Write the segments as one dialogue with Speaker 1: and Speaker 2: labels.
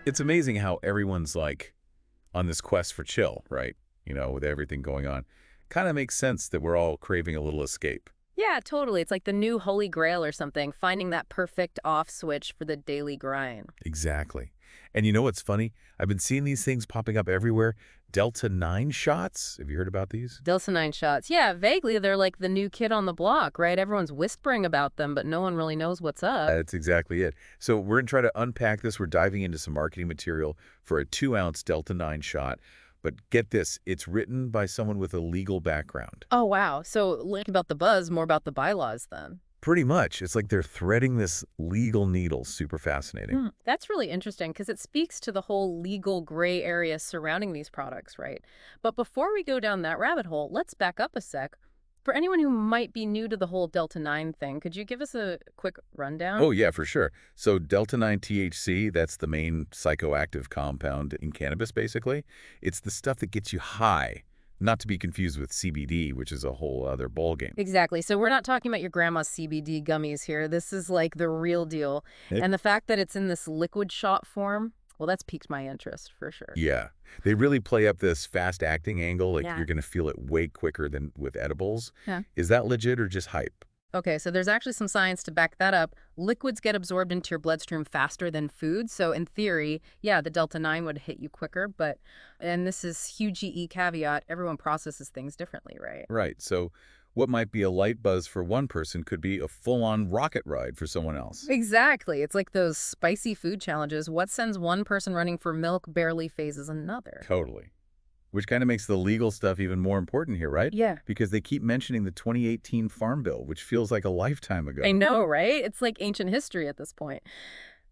Speaker 1: It's amazing how everyone's like on this quest for chill, right? With everything going on. Kind of makes sense that we're all craving a little escape.
Speaker 2: Yeah, totally. It's like the new holy grail or something, finding that perfect off switch for the daily grind.
Speaker 1: Exactly. And you know what's funny? I've been seeing these things popping up everywhere. Delta 9 shots. Have you heard about these?
Speaker 2: Delta 9 shots. Yeah, vaguely they're like the new kid on the block, right? Everyone's whispering about them, but no one really knows what's up.
Speaker 1: That's exactly it. So we're going to try to unpack this. We're diving into some marketing material for a 2-ounce Delta 9 shot. But get this, it's written by someone with a legal background.
Speaker 2: Oh, wow. So less about the buzz, more about the bylaws then.
Speaker 1: Pretty much. It's like they're threading this legal needle. Super fascinating.
Speaker 2: That's really interesting because it speaks to the whole legal gray area surrounding these products, right? But before we go down that rabbit hole, let's back up a sec. For anyone who might be new to the whole Delta 9 thing, could you give us a quick rundown?
Speaker 1: Oh, yeah, for sure. So Delta 9 THC, that's the main psychoactive compound in cannabis, basically. It's the stuff that gets you high, not to be confused with CBD, which is a whole other ballgame.
Speaker 2: Exactly. So we're not talking about your grandma's CBD gummies here. This is like the real deal.
Speaker 1: It-
Speaker 2: And the fact that it's in this liquid shot form, well, that's piqued my interest for sure.
Speaker 1: Yeah. They really play up this fast-acting angle, like
Speaker 2: Yeah.
Speaker 1: you're going to feel it way quicker than with edibles.
Speaker 2: Yeah.
Speaker 1: Is that legit or just hype?
Speaker 2: Okay, so there's actually some science to back that up. Liquids get absorbed into your bloodstream faster than food. So in theory, yeah, the Delta 9 would hit you quicker. But, and this is huge GE caveat, everyone processes things differently, right?
Speaker 1: Right. So what might be a light buzz for one person could be a full-on rocket ride for someone else.
Speaker 2: Exactly. It's like those spicy food challenges. What sends one person running for milk barely phases another.
Speaker 1: Totally. Which kind of makes the legal stuff even more important here, right?
Speaker 2: Yeah.
Speaker 1: Because they keep mentioning the 2018 Farm Bill, which feels like a lifetime ago.
Speaker 2: I know, right? It's like ancient history at this point.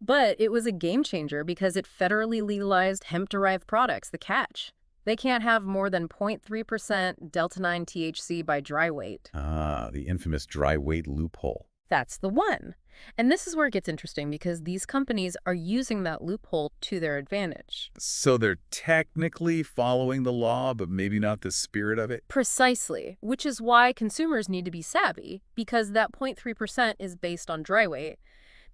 Speaker 2: But it was a game changer because it federally legalized hemp-derived products, the catch. They can't have more than 0.3% Delta-9 THC by dry weight.
Speaker 1: Ah, the infamous dry weight loophole.
Speaker 2: That's the one. And this is where it gets interesting because these companies are using that loophole to their advantage.
Speaker 1: So they're technically following the law, but maybe not the spirit of it?
Speaker 2: Precisely, which is why consumers need to be savvy because that 0.3% is based on dry weight.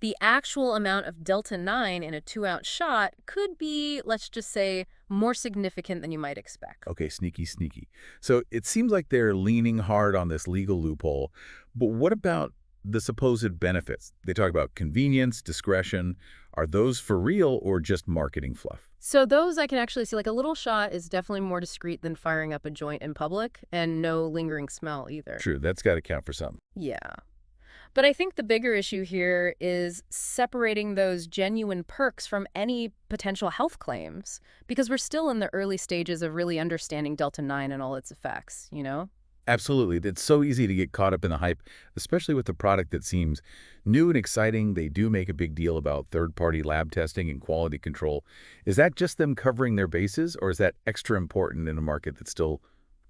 Speaker 2: The actual amount of Delta 9 in a 2-ounce shot could be, let's just say, more significant than you might expect.
Speaker 1: Okay, sneaky, sneaky. So it seems like they're leaning hard on this legal loophole, but what about the supposed benefits? They talk about convenience, discretion. Are those for real or just marketing fluff?
Speaker 2: So those I can actually see, like a little shot is definitely more discreet than firing up a joint in public and no lingering smell either.
Speaker 1: True, that's got to count for something.
Speaker 2: Yeah. But I think the bigger issue here is separating those genuine perks from any potential health claims, because we're still in the early stages of really understanding Delta 9 and all its effects, you know?
Speaker 1: Absolutely. It's so easy to get caught up in the hype, especially with a product that seems new and exciting. They do make a big deal about third-party lab testing and quality control. Is that just them covering their bases, or is that extra important in a market that's still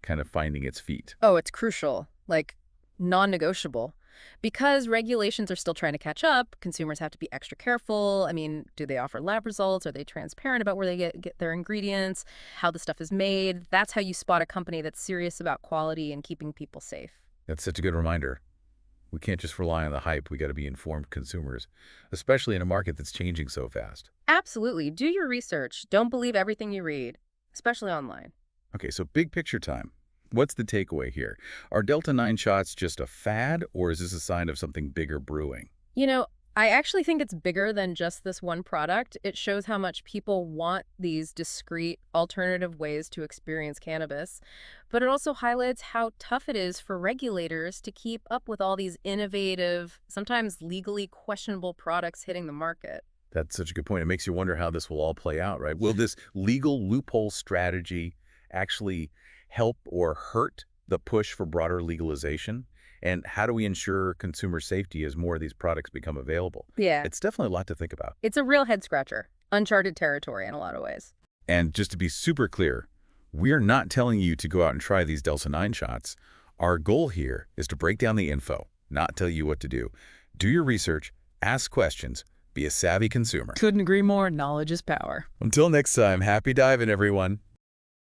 Speaker 1: kind of finding its feet?
Speaker 2: Oh, it's crucial, like non-negotiable. Because regulations are still trying to catch up, consumers have to be extra careful. I mean, do they offer lab results? Are they transparent about where they get their ingredients, how the stuff is made? That's how you spot a company that's serious about quality and keeping people safe.
Speaker 1: That's such a good reminder. We can't just rely on the hype. We got to be informed consumers, especially in a market that's changing so fast.
Speaker 2: Absolutely. Do your research. Don't believe everything you read, especially online.
Speaker 1: Okay, so big picture time. What's the takeaway here? Are Delta 9 shots just a fad, or is this a sign of something bigger brewing?
Speaker 2: You know, I actually think it's bigger than just this one product. It shows how much people want these discrete alternative ways to experience cannabis. But it also highlights how tough it is for regulators to keep up with all these innovative, sometimes legally questionable products hitting the market.
Speaker 1: That's such a good point. It makes you wonder how this will all play out, right? Will this legal loophole strategy actually help or hurt the push for broader legalization? And how do we ensure consumer safety as more of these products become available?
Speaker 2: Yeah.
Speaker 1: It's definitely a lot to think about.
Speaker 2: It's a real head scratcher. Uncharted territory in a lot of ways.
Speaker 1: And just to be super clear, we're not telling you to go out and try these Delta 9 shots. Our goal here is to break down the info, not tell you what to do. Do your research, ask questions, be a savvy consumer.
Speaker 2: Couldn't agree more. Knowledge is power.
Speaker 1: Until next time, happy diving, everyone.